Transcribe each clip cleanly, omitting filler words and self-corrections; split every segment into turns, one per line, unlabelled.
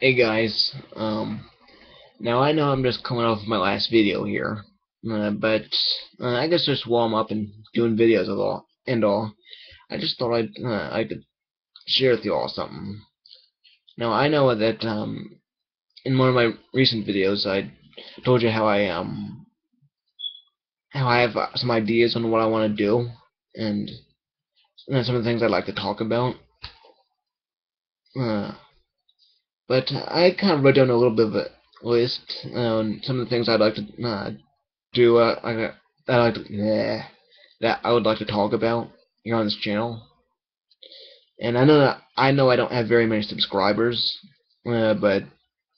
Hey guys, now I know I'm just coming off of my last video here, but I guess just while I'm up and doing videos and all, I just thought I could share with you all something. Now I know that in one of my recent videos I told you how I have some ideas on what I want to do and some of the things I'd like to talk about. Uh, but I kind of wrote down a little bit of a list on some of the things I'd like to do that that I would like to talk about here on this channel. And I know I don't have very many subscribers, but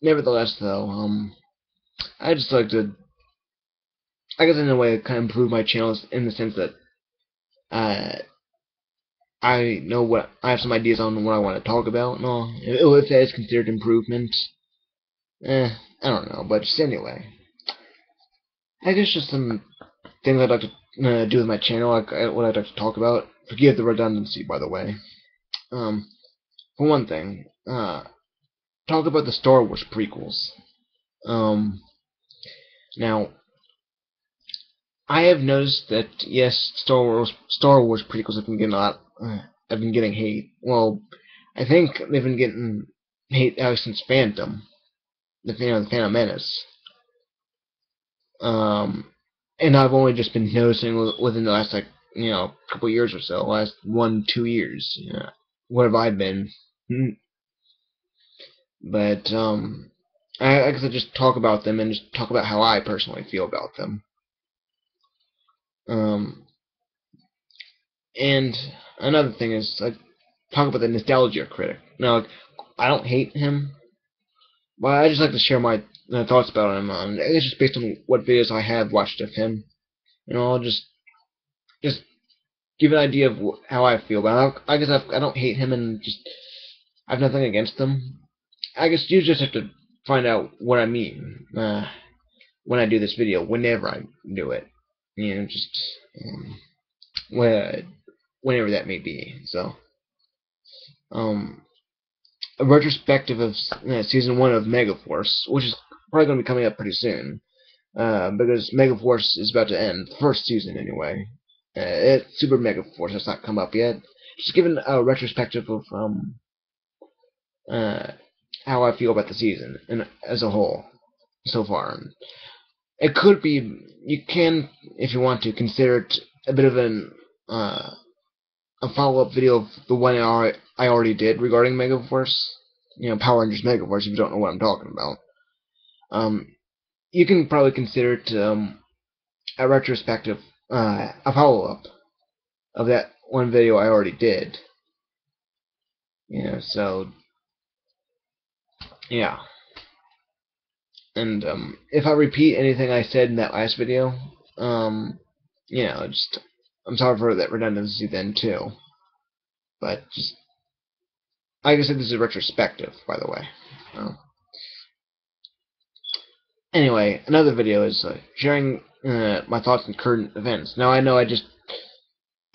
nevertheless though, I just like to, I guess in a way, kind of improve my channels in the sense that uh, I have some ideas on what I want to talk about. No, if that is considered improvement, I don't know. But just anyway, I guess just some things I'd like to do with my channel, like what I'd like to talk about. Forgive the redundancy, by the way. Um, for one thing, talk about the Star Wars prequels. Um, now, I have noticed that yes, Star Wars prequels have been getting a lot, have been getting hate. Well, I think they've been getting hate ever since Phantom, the Phantom Menace. Um, and I've only just been noticing within the last couple years or so, last 1-2 years. Yeah, what have I been? But I guess I just talk about them and just talk about how I personally feel about them. Um, and another thing is I talk about the nostalgia critic. Now, like, I don't hate him, but I just like to share my thoughts about him. It's just based on what videos I have watched of him. I'll just give an idea of how I feel. But I guess I don't hate him and just I have nothing against him. I guess you just have to find out what I mean when I do this video, whenever I do it. Just whenever that may be. So, um, a retrospective of season 1 of Megaforce, which is probably going to be coming up pretty soon, because Megaforce is about to end, the first season anyway. It's Super Megaforce has not come up yet. Just giving a retrospective of uh, how I feel about the season and as a whole so far. It could be, you can, if you want to, consider it a bit of a follow-up video of the one I already did regarding Megaforce. Power Rangers Megaforce, if you don't know what I'm talking about. You can probably consider it a retrospective, a follow-up of that one video I already did. So, yeah. And if I repeat anything I said in that last video, just I'm sorry for that redundancy then too. But just like I said, this is a retrospective, by the way. Anyway, another video is sharing my thoughts on current events. Now I know I just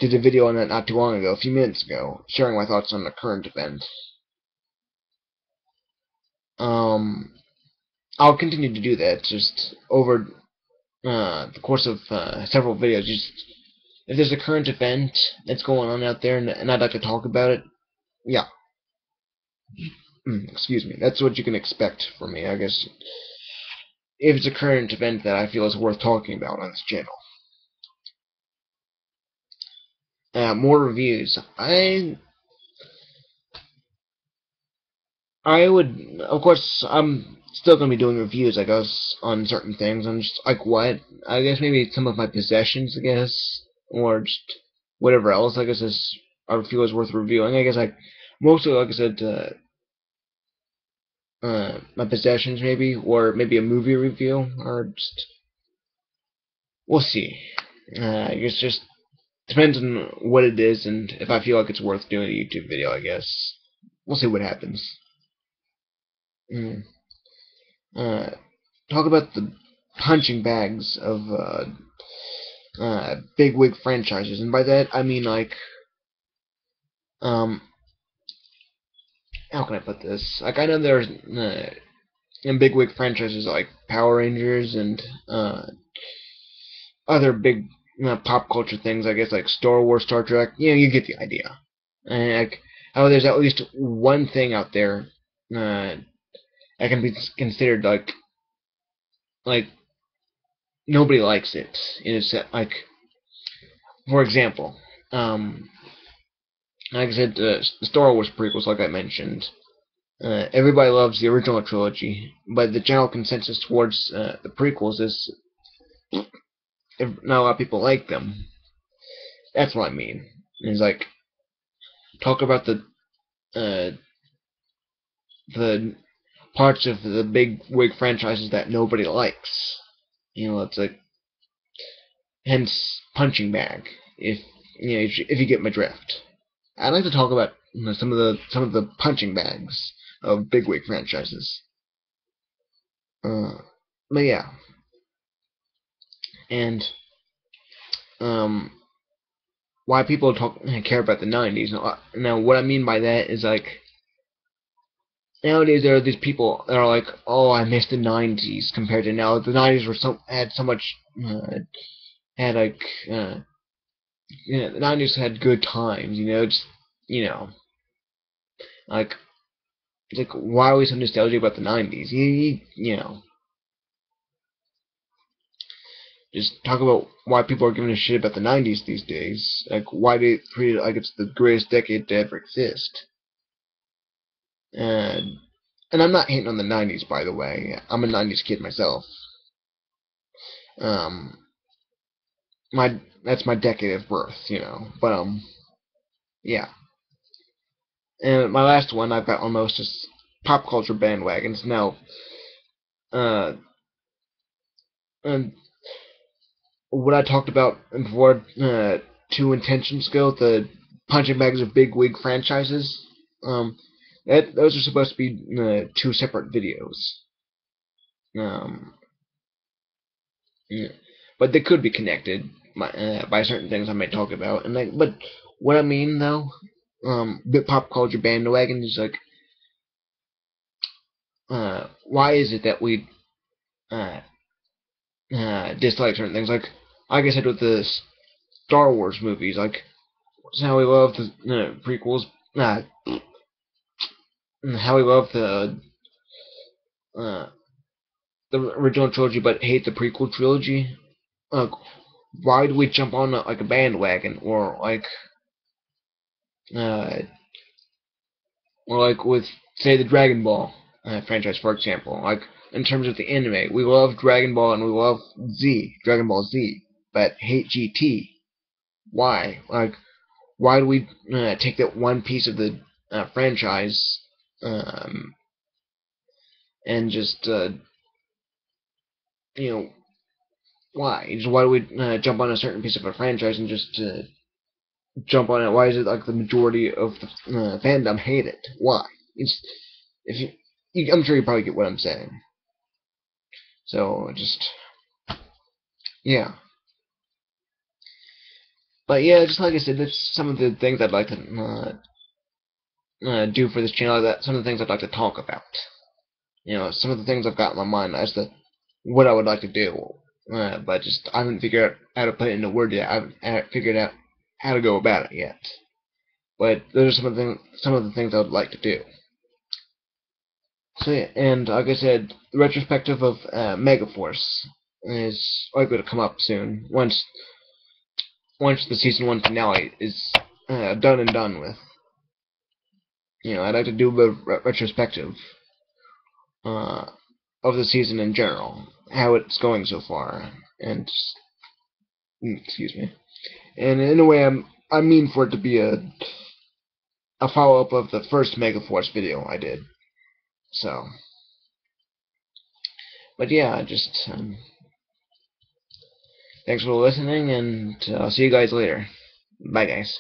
did a video on that not too long ago, a few minutes ago, sharing my thoughts on the current event. I'll continue to do that just over the course of several videos. Just if there's a current event that's going on out there and I'd like to talk about it, yeah. Excuse me. That's what you can expect from me, I guess. If it's a current event that I feel is worth talking about on this channel. More reviews. I would, of course, I'm still going to be doing reviews, I guess, on certain things. I'm just, like, what? I guess maybe some of my possessions, I guess, or just whatever else, I guess, I feel is worth reviewing. I guess mostly, like I said, my possessions, maybe, or maybe a movie review, or just, we'll see. I guess just depends on what it is, and if I feel like it's worth doing a YouTube video, I guess. We'll see what happens. Mm. Uh, talk about the punching bags of bigwig franchises, and by that I mean like um, how can I put this? Like, I know there's in bigwig franchises like Power Rangers and other big pop culture things, I guess, like Star Wars, Star Trek. You get the idea. And like, how there's at least one thing out there that can be considered like nobody likes it. It's like, for example, like I said, the Star Wars prequels, like I mentioned. Everybody loves the original trilogy, but the general consensus towards the prequels is not a lot of people like them. That's what I mean. It's like, talk about uh, the parts of the big wig franchises that nobody likes. It's like, hence Punching Bag. If you get my drift, I'd like to talk about some of the punching bags of bigwig franchises. But yeah, and um, why people care about the '90s. Now, what I mean by that is, like, nowadays there are these people that are like, "Oh, I miss the '90s compared to now. The '90s had so much had like the '90s had good times. Just you know like it's like, why are we so nostalgic about the '90s? Just talk about why people are giving a shit about the '90s these days. Like, why they treat it like it's the greatest decade to ever exist. And I'm not hating on the '90s, by the way. I'm a '90s kid myself. Um, that's my decade of birth. But yeah. And my last one I've got almost just pop culture bandwagons. Now, uh, and what I talked about before, 2 intentions ago, the punching bags of big wig franchises. Those are supposed to be 2 separate videos. Um, yeah. But they could be connected by certain things I might talk about. But what I mean though, bit pop culture bandwagon is like, why is it that we uh, dislike certain things? Like I said with the Star Wars movies, like, how we love the prequels, how we love uh, the original trilogy, but hate the prequel trilogy. Like, why do we jump on like a bandwagon, uh, or like with, say, the Dragon Ball franchise, for example? Like, in terms of the anime, we love Dragon Ball and we love Dragon Ball Z, but hate GT. Why? Like, why do we take that one piece of the franchise and just you know why? Just why do we jump on a certain piece of a franchise and just jump on it? Why is it like the majority of the fandom hate it? Why? It's if I'm sure you probably get what I'm saying. So just yeah, but yeah, just like I said, that's some of the things I'd like to do for this channel. That some of the things I'd like to talk about. Some of the things I've got in my mind as to what I would like to do. But just I haven't figured out how to put it into words yet. I haven't figured out how to go about it yet. But those are some of the things I would like to do. So yeah, and like I said, the retrospective of Megaforce is likely to come up soon once the season 1 finale is done and done with. I'd like to do a retrospective uh, of the season in general, how it's going so far, and excuse me. And in a way, I mean for it to be a follow up of the first Megaforce video I did. So, but yeah, just thanks for listening, and I'll see you guys later. Bye, guys.